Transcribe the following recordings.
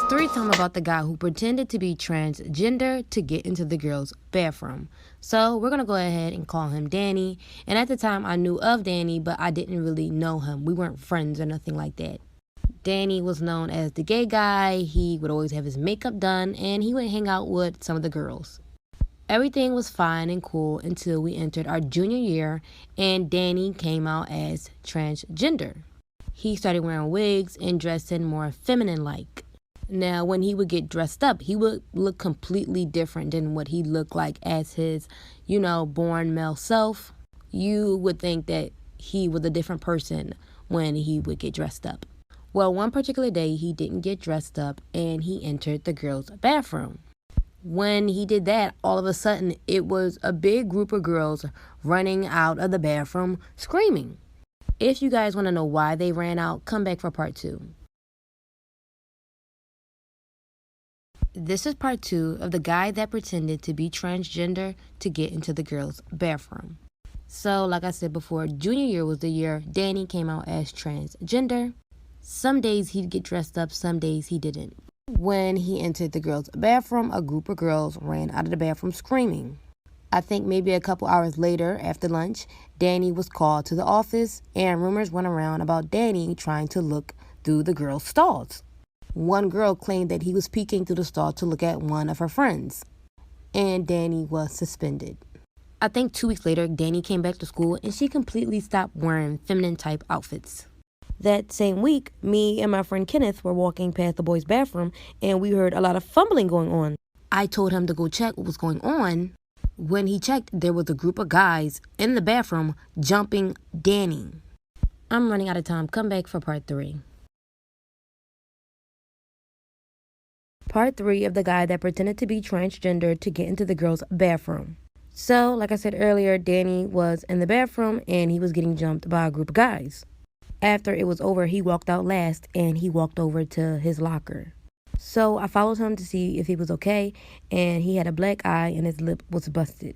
Story time about the guy who pretended to be transgender to get into the girls' bathroom. So we're going to go ahead and call him Danny. And at the time, I knew of Danny, but I didn't really know him. We weren't friends or nothing like that. Danny was known as the gay guy. He would always have his makeup done, and he would hang out with some of the girls. Everything was fine and cool until we entered our junior year, and Danny came out as transgender. He started wearing wigs and dressing more feminine-like. Now, when he would get dressed up, he would look completely different than what he looked like as his, born male self. You would think that he was a different person when he would get dressed up. Well, one particular day, he didn't get dressed up and he entered the girls' bathroom. When he did that, all of a sudden, it was a big group of girls running out of the bathroom screaming. If you guys want to know why they ran out, come back for part 2. This is part 2 of the guy that pretended to be transgender to get into the girls' bathroom. So, like I said before, junior year was the year Danny came out as transgender. Some days he'd get dressed up, some days he didn't. When he entered the girls' bathroom, a group of girls ran out of the bathroom screaming. I think maybe a couple hours later, after lunch, Danny was called to the office, and rumors went around about Danny trying to look through the girls' stalls. One girl claimed that he was peeking through the stall to look at one of her friends, and Danny was suspended. I think 2 weeks later, Danny came back to school, and she completely stopped wearing feminine-type outfits. That same week, me and my friend Kenneth were walking past the boys' bathroom, and we heard a lot of fumbling going on. I told him to go check what was going on. When he checked, there was a group of guys in the bathroom jumping Danny. I'm running out of time. Come back for part 3. Part 3 of the guy that pretended to be transgender to get into the girls' bathroom. So, like I said earlier, Danny was in the bathroom and he was getting jumped by a group of guys. After it was over, he walked out last and he walked over to his locker. So I followed him to see if he was okay, and he had a black eye and his lip was busted.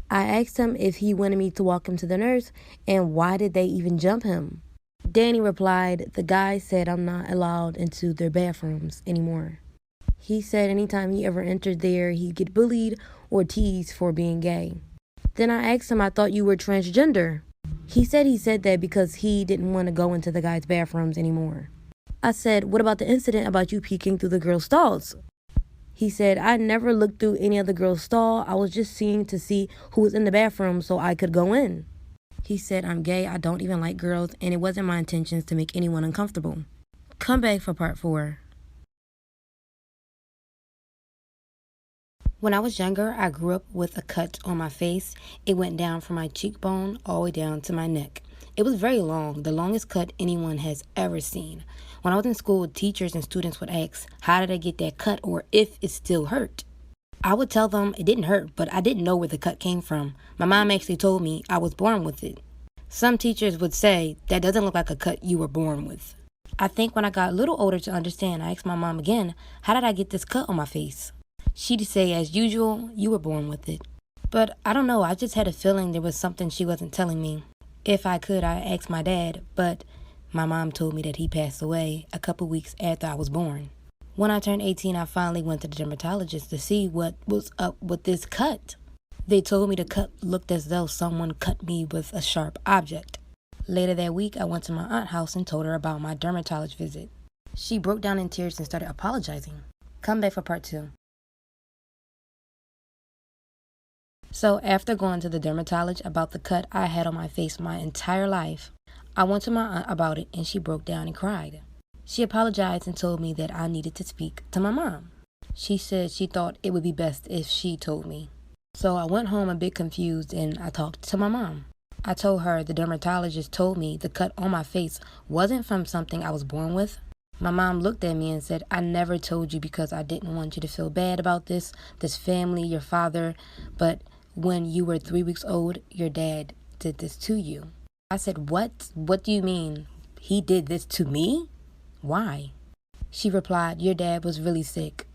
I asked him if he wanted me to walk him to the nurse and why did they even jump him. Danny replied, the guy said I'm not allowed into their bathrooms anymore. He said anytime he ever entered there, he'd get bullied or teased for being gay. Then I asked him, I thought you were transgender. He said that because he didn't want to go into the guys' bathrooms anymore. I said, what about the incident about you peeking through the girls' stalls? He said, I never looked through any of the girls' stall. I was just seeing to see who was in the bathroom so I could go in. He said, I'm gay, I don't even like girls, and it wasn't my intentions to make anyone uncomfortable. Come back for part 4. When I was younger, I grew up with a cut on my face. It went down from my cheekbone all the way down to my neck. It was very long, the longest cut anyone has ever seen. When I was in school, teachers and students would ask, how did I get that cut, or if it still hurt? I would tell them it didn't hurt, but I didn't know where the cut came from. My mom actually told me I was born with it. Some teachers would say, that doesn't look like a cut you were born with. I think when I got a little older to understand, I asked my mom again, how did I get this cut on my face? She'd say, as usual, you were born with it. But I don't know, I just had a feeling there was something she wasn't telling me. If I could, I asked my dad, but my mom told me that he passed away a couple weeks after I was born. When I turned 18, I finally went to the dermatologist to see what was up with this cut. They told me the cut looked as though someone cut me with a sharp object. Later that week, I went to my aunt's house and told her about my dermatologist visit. She broke down in tears and started apologizing. Come back for part 2. So after going to the dermatologist about the cut I had on my face my entire life, I went to my aunt about it and she broke down and cried. She apologized and told me that I needed to speak to my mom. She said she thought it would be best if she told me. So I went home a bit confused and I talked to my mom. I told her the dermatologist told me the cut on my face wasn't from something I was born with. My mom looked at me and said, I never told you because I didn't want you to feel bad about this family, your father, but when you were 3 weeks old, your dad did this to you. I said, what? What do you mean? He did this to me? Why? She replied, your dad was really sick.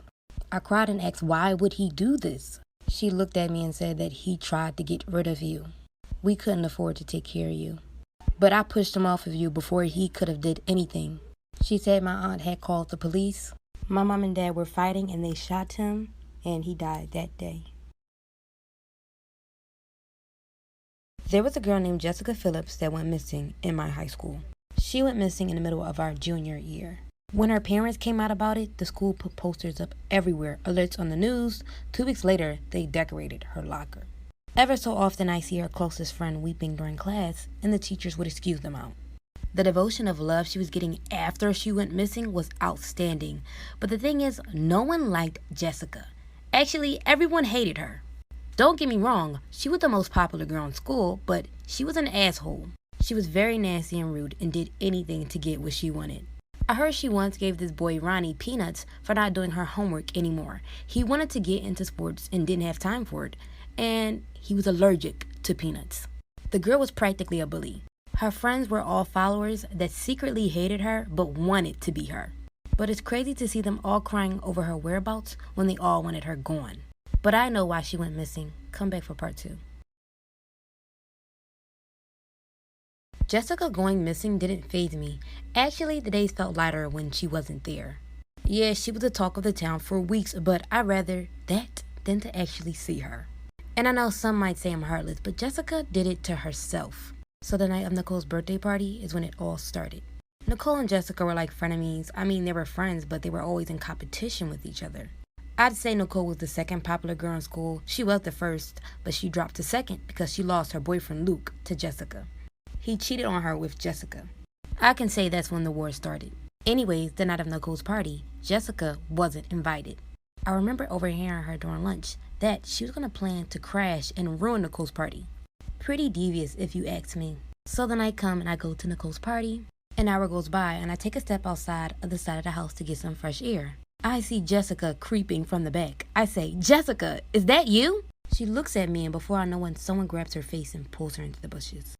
I cried and asked, why would he do this? She looked at me and said that he tried to get rid of you. We couldn't afford to take care of you. But I pushed him off of you before he could have did anything. She said my aunt had called the police. My mom and dad were fighting and they shot him, and he died that day. There was a girl named Jessica Phillips that went missing in my high school. She went missing in the middle of our junior year. When her parents came out about it, the school put posters up everywhere, alerts on the news. 2 weeks later, they decorated her locker. Ever so often, I see her closest friend weeping during class, and the teachers would excuse them out. The devotion of love she was getting after she went missing was outstanding. But the thing is, no one liked Jessica. Actually, everyone hated her. Don't get me wrong, she was the most popular girl in school, but she was an asshole. She was very nasty and rude and did anything to get what she wanted. I heard she once gave this boy Ronnie peanuts for not doing her homework anymore. He wanted to get into sports and didn't have time for it, and he was allergic to peanuts. The girl was practically a bully. Her friends were all followers that secretly hated her but wanted to be her. But it's crazy to see them all crying over her whereabouts when they all wanted her gone. But I know why she went missing. Come back for part 2. Jessica going missing didn't faze me. Actually, the days felt lighter when she wasn't there. Yeah, she was the talk of the town for weeks, but I'd rather that than to actually see her. And I know some might say I'm heartless, but Jessica did it to herself. So the night of Nicole's birthday party is when it all started. Nicole and Jessica were like frenemies. I mean, they were friends, but they were always in competition with each other. I'd say Nicole was the second popular girl in school. She was the first, but she dropped to second because she lost her boyfriend Luke to Jessica. He cheated on her with Jessica. I can say that's when the war started. Anyways, the night of Nicole's party, Jessica wasn't invited. I remember overhearing her during lunch that she was going to plan to crash and ruin Nicole's party. Pretty devious if you ask me. So the night comes and I go to Nicole's party. An hour goes by and I take a step outside of the side of the house to get some fresh air. I see Jessica creeping from the back. I say, "Jessica, is that you?" She looks at me and before I know it, someone grabs her face and pulls her into the bushes.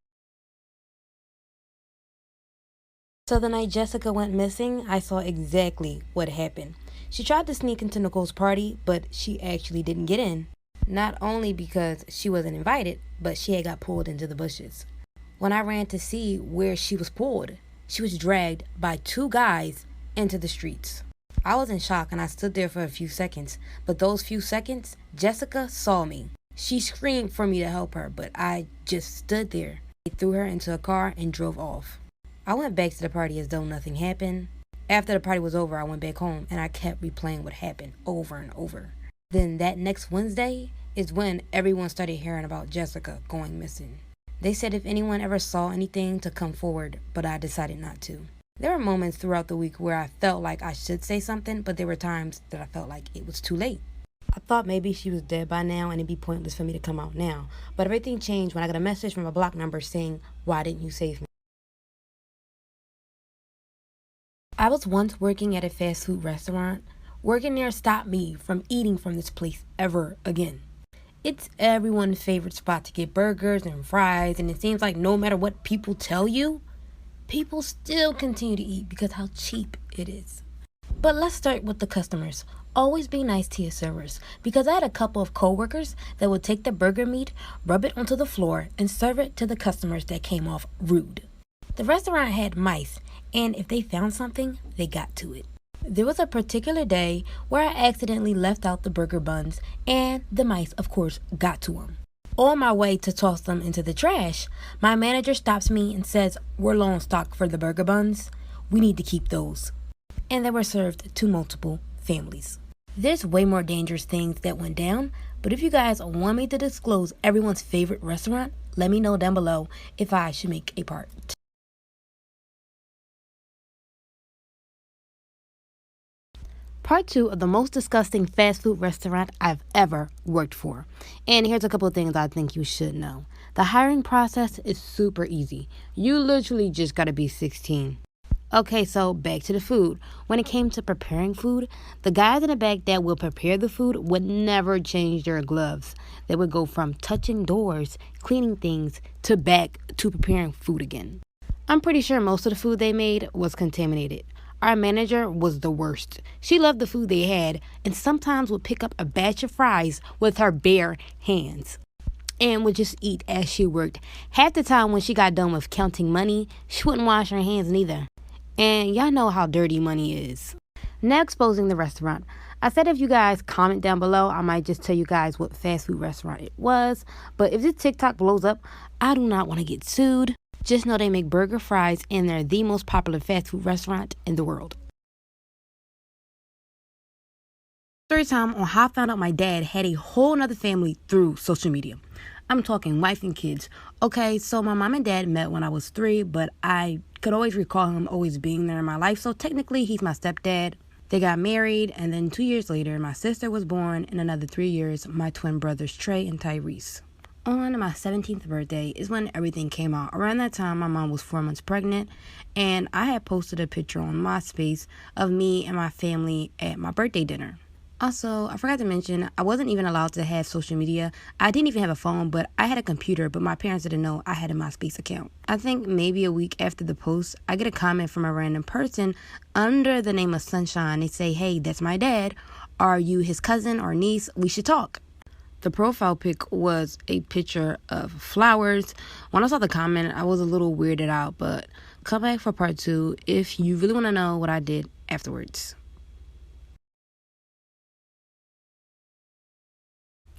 So the night Jessica went missing, I saw exactly what happened. She tried to sneak into Nicole's party, but she actually didn't get in. Not only because she wasn't invited, but she had got pulled into the bushes. When I ran to see where she was pulled, she was dragged by 2 guys into the streets. I was in shock and I stood there for a few seconds, but those few seconds, Jessica saw me. She screamed for me to help her, but I just stood there. They threw her into a car and drove off. I went back to the party as though nothing happened. After the party was over, I went back home and I kept replaying what happened over and over. Then that next Wednesday is when everyone started hearing about Jessica going missing. They said if anyone ever saw anything to come forward, but I decided not to. There were moments throughout the week where I felt like I should say something, but there were times that I felt like it was too late. I thought maybe she was dead by now and it'd be pointless for me to come out now. But everything changed when I got a message from a block number saying, "Why didn't you save me?" I was once working at a fast food restaurant. Working there stopped me from eating from this place ever again. It's everyone's favorite spot to get burgers and fries, and it seems like no matter what people tell you, people still continue to eat because how cheap it is. But let's start with the customers. Always be nice to your servers, because I had a couple of coworkers that would take the burger meat, rub it onto the floor, and serve it to the customers that came off rude. The restaurant had mice, and if they found something, they got to it. There was a particular day where I accidentally left out the burger buns, and the mice, of course, got to them. On my way to toss them into the trash, my manager stops me and says, "We're low on stock for the burger buns. We need to keep those." And they were served to multiple families. There's way more dangerous things that went down, but if you guys want me to disclose everyone's favorite restaurant, let me know down below if I should make a part. Part 2 of the most disgusting fast food restaurant I've ever worked for. And here's a couple of things I think you should know. The hiring process is super easy. You literally just gotta be 16. Okay, so back to the food. When it came to preparing food, the guys in the back that would prepare the food would never change their gloves. They would go from touching doors, cleaning things, to back to preparing food again. I'm pretty sure most of the food they made was contaminated. Our manager was the worst. She loved the food they had and sometimes would pick up a batch of fries with her bare hands and would just eat as she worked. Half the time when she got done with counting money, she wouldn't wash her hands neither. And y'all know how dirty money is. Now exposing the restaurant. I said if you guys comment down below, I might just tell you guys what fast food restaurant it was. But if this TikTok blows up, I do not want to get sued. Just know they make burger fries and they're the most popular fast food restaurant in the world. Story time on how I found out my dad had a whole nother family through social media. I'm talking wife and kids. Okay, so my mom and dad met when I was 3, but I could always recall him always being there in my life. So technically, he's my stepdad. They got married, and then 2 years later, my sister was born. In another 3 years, my twin brothers, Trey and Tyrese. On my 17th birthday is when everything came out. Around that time, my mom was 4 months pregnant, and I had posted a picture on MySpace of me and my family at my birthday dinner. Also, I forgot to mention, I wasn't even allowed to have social media. I didn't even have a phone, but I had a computer, but my parents didn't know I had a MySpace account. I think maybe a week after the post, I get a comment from a random person under the name of Sunshine. They say, "Hey, that's my dad. Are you his cousin or niece? We should talk." The profile pic was a picture of flowers. When I saw the comment, I was a little weirded out, but come back for part 2 if you really want to know what I did afterwards.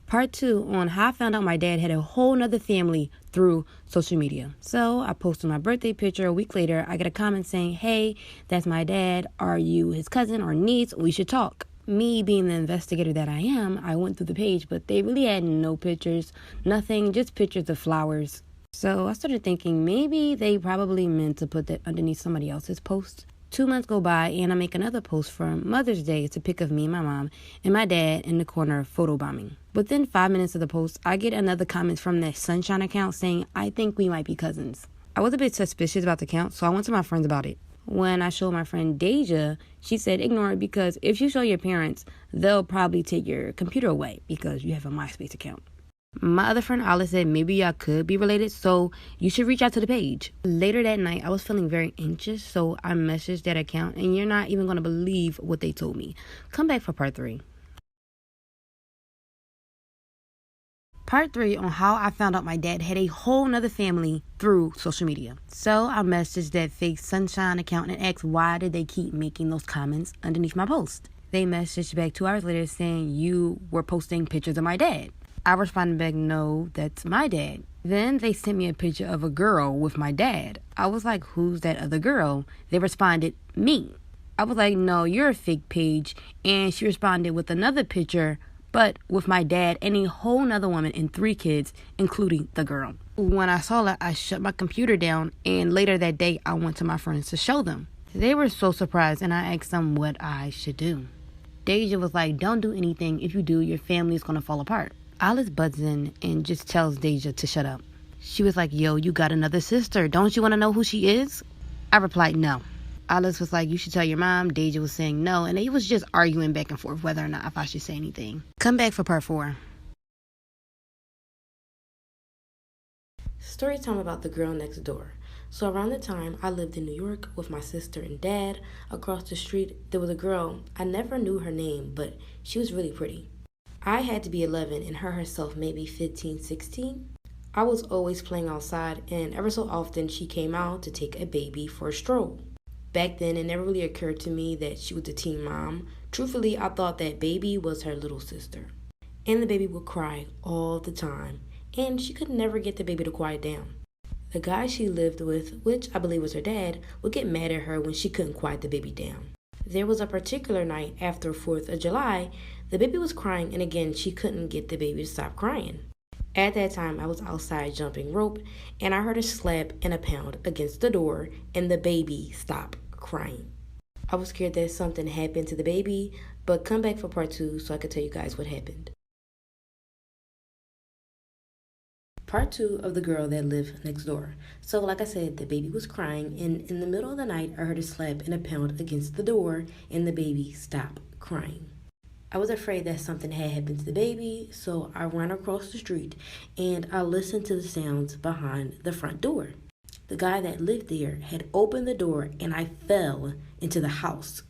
Part 2 on how I found out my dad had a whole nother family through social media. So I posted my birthday picture. A week later, I get a comment saying, "Hey, that's my dad. Are you his cousin or niece? We should talk." Me being the investigator that I am, I went through the page, but they really had no pictures, nothing, just pictures of flowers. So I started thinking maybe they probably meant to put that underneath somebody else's post. 2 months go by, and I make another post for Mother's Day. It's a pic of me and my mom and my dad in the corner photobombing. Within 5 minutes of the post, I get another comment from that Sunshine account saying, "I think we might be cousins." I was a bit suspicious about the account, so I went to my friends about it. When I showed my friend Deja, she said, "Ignore it because if you show your parents, they'll probably take your computer away because you have a MySpace account." My other friend Alice said maybe y'all could be related, so you should reach out to the page. Later that night, I was feeling very anxious, so I messaged that account, and you're not even going to believe what they told me. Come back for part 3. Part 3 on how I found out my dad had a whole nother family through social media. So I messaged that fake Sunshine account and asked why did they keep making those comments underneath my post. They messaged back 2 hours later saying you were posting pictures of my dad. I responded back, "No, that's my dad." Then they sent me a picture of a girl with my dad. I was like, "Who's that other girl?" They responded, "Me." I was like, "No, you're a fake page." And she responded with another picture, but with my dad and a whole nother woman and 3 kids, including the girl. When I saw that, I shut my computer down, and later that day, I went to my friends to show them. They were so surprised, and I asked them what I should do. Deja was like, "Don't do anything. If you do, your family's going to fall apart." Alice butts in and just tells Deja to shut up. She was like, "Yo, you got another sister. Don't you want to know who she is?" I replied, "No." Alice was like, "You should tell your mom." Deja was saying no, and they was just arguing back and forth whether or not if I should say anything. Come back for part 4. Story time about the girl next door. So around the time I lived in New York with my sister and dad, across the street there was a girl. I never knew her name, but she was really pretty. I had to be 11 and her herself maybe 15, 16. I was always playing outside, and ever so often she came out to take a baby for a stroll. Back then, it never really occurred to me that she was a teen mom. Truthfully, I thought that baby was her little sister. And the baby would cry all the time, and she could never get the baby to quiet down. The guy she lived with, which I believe was her dad, would get mad at her when she couldn't quiet the baby down. There was a particular night after 4th of July, the baby was crying, and again, she couldn't get the baby to stop crying. At that time, I was outside jumping rope, and I heard a slap and a pound against the door, and the baby stopped crying. I was scared that something happened to the baby, but come back for part 2 so I could tell you guys what happened. Part 2 of the girl that lived next door. So like I said, the baby was crying, and in the middle of the night, I heard a slap and a pound against the door, and the baby stopped crying. I was afraid that something had happened to the baby, so I ran across the street, and I listened to the sounds behind the front door. The guy that lived there had opened the door, and I fell into the house.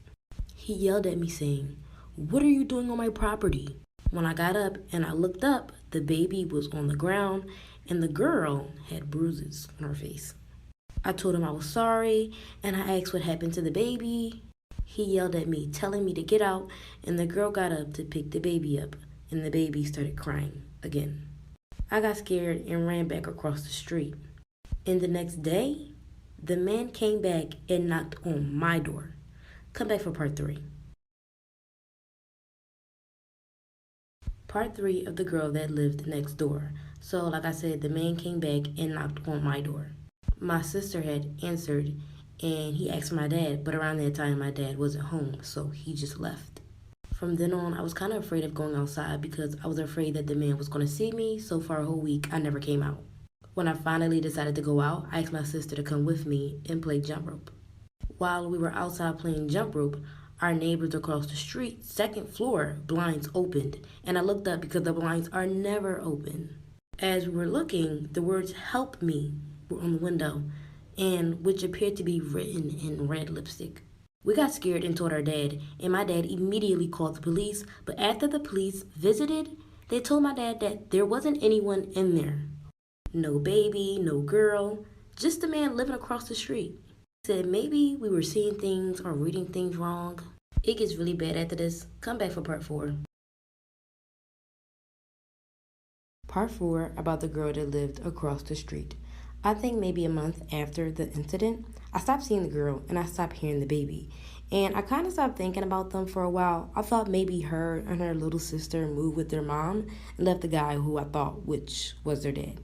He yelled at me saying, "What are you doing on my property?" When I got up and I looked up, the baby was on the ground, and the girl had bruises on her face. I told him I was sorry, and I asked what happened to the baby. He yelled at me, telling me to get out, and the girl got up to pick the baby up, and the baby started crying again. I got scared and ran back across the street. And the next day, the man came back and knocked on my door. Come back for part 3. Part 3 of the girl that lived next door. So, like I said, the man came back and knocked on my door. My sister had answered, and he asked my dad, but around that time my dad wasn't home, so he just left. From then on, I was kind of afraid of going outside because I was afraid that the man was going to see me, so for a whole week I never came out. When I finally decided to go out, I asked my sister to come with me and play jump rope. While we were outside playing jump rope, our neighbors across the street, second floor, blinds opened, and I looked up because the blinds are never open. As we were looking, the words "help me" were on the window, and which appeared to be written in red lipstick. We got scared and told our dad, and my dad immediately called the police, but after the police visited, they told my dad that there wasn't anyone in there. No baby, no girl, just a man living across the street. He said maybe we were seeing things or reading things wrong. It gets really bad after this. Come back for part 4. Part 4 about the girl that lived across the street. I think maybe a month after the incident, I stopped seeing the girl and I stopped hearing the baby. And I kind of stopped thinking about them for a while. I thought maybe her and her little sister moved with their mom and left the guy who I thought which was their dad.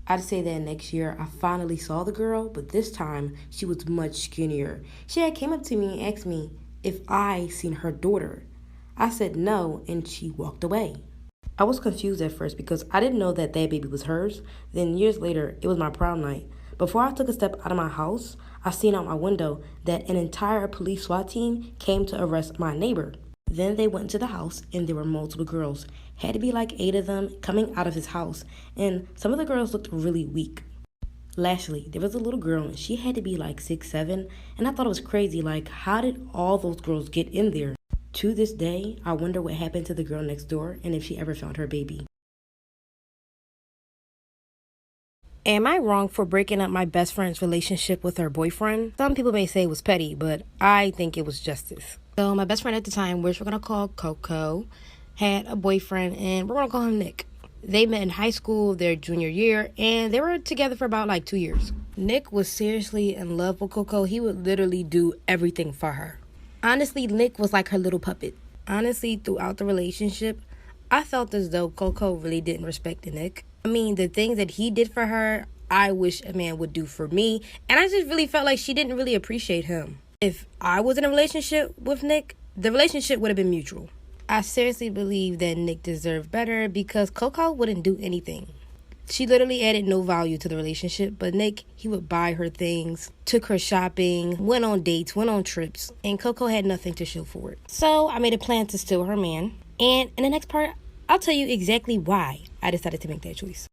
I'd say that next year I finally saw the girl, but this time she was much skinnier. She had came up to me and asked me if I seen her daughter. I said no, and she walked away. I was confused at first because I didn't know that baby was hers. Then years later, it was my prom night. Before I took a step out of my house, I seen out my window that an entire police SWAT team came to arrest my neighbor. Then they went into the house and there were multiple girls. Had to be like 8 of them coming out of his house, and some of the girls looked really weak. Lastly, there was a little girl and she had to be like 6, 7, and I thought it was crazy, like how did all those girls get in there? To this day, I wonder what happened to the girl next door and if she ever found her baby. Am I wrong for breaking up my best friend's relationship with her boyfriend? Some people may say it was petty, but I think it was justice. So my best friend at the time, which we're going to call Coco, had a boyfriend and we're going to call him Nick. They met in high school their junior year and they were together for about like 2 years. Nick was seriously in love with Coco. He would literally do everything for her. Honestly, Nick was like her little puppet. Honestly, throughout the relationship, I felt as though Coco really didn't respect Nick. I mean, the things that he did for her, I wish a man would do for me. And I just really felt like she didn't really appreciate him. If I was in a relationship with Nick, the relationship would have been mutual. I seriously believe that Nick deserved better because Coco wouldn't do anything. She literally added no value to the relationship, but Nick, he would buy her things, took her shopping, went on dates, went on trips, and Coco had nothing to show for it. So I made a plan to steal her man, and in the next part, I'll tell you exactly why I decided to make that choice.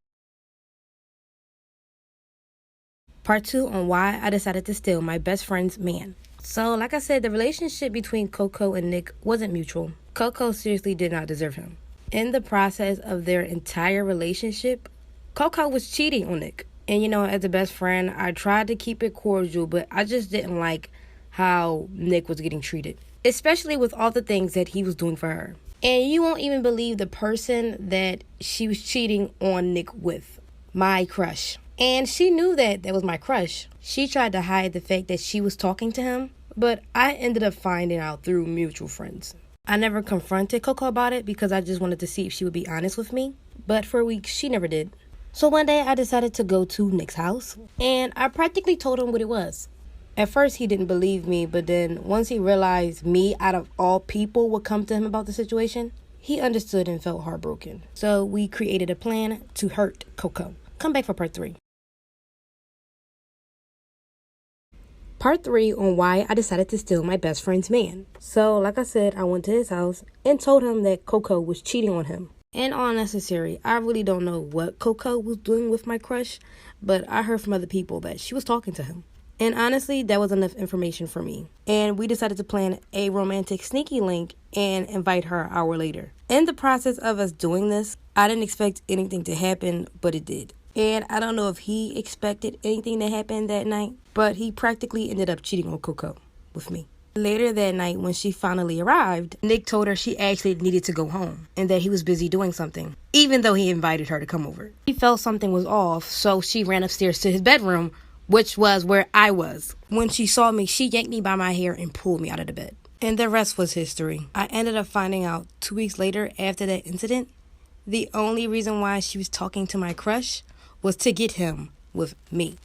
Part 2 on why I decided to steal my best friend's man. So, like I said, the relationship between Coco and Nick wasn't mutual. Coco seriously did not deserve him. In the process of their entire relationship, Coco was cheating on Nick. And, as a best friend, I tried to keep it cordial, but I just didn't like how Nick was getting treated, especially with all the things that he was doing for her. And you won't even believe the person that she was cheating on Nick with. My crush. And she knew that was my crush. She tried to hide the fact that she was talking to him, but I ended up finding out through mutual friends. I never confronted Coco about it because I just wanted to see if she would be honest with me. But for weeks, she never did. So one day I decided to go to Nick's house and I practically told him what it was. At first he didn't believe me, but then once he realized me out of all people would come to him about the situation, he understood and felt heartbroken. So we created a plan to hurt Coco. Come back for part 3. Part 3 on why I decided to steal my best friend's man. So, like I said, I went to his house and told him that Coco was cheating on him. And all necessary, I really don't know what Coco was doing with my crush, but I heard from other people that she was talking to him. And honestly, that was enough information for me. And we decided to plan a romantic sneaky link and invite her an hour later. In the process of us doing this, I didn't expect anything to happen, but it did. And I don't know if he expected anything to happen that night, but he practically ended up cheating on Coco with me. Later that night, when she finally arrived, Nick told her she actually needed to go home and that he was busy doing something, even though he invited her to come over. She felt something was off, so she ran upstairs to his bedroom, which was where I was. When she saw me, she yanked me by my hair and pulled me out of the bed. And the rest was history. I ended up finding out 2 weeks later after that incident, the only reason why she was talking to my crush was to get him with me.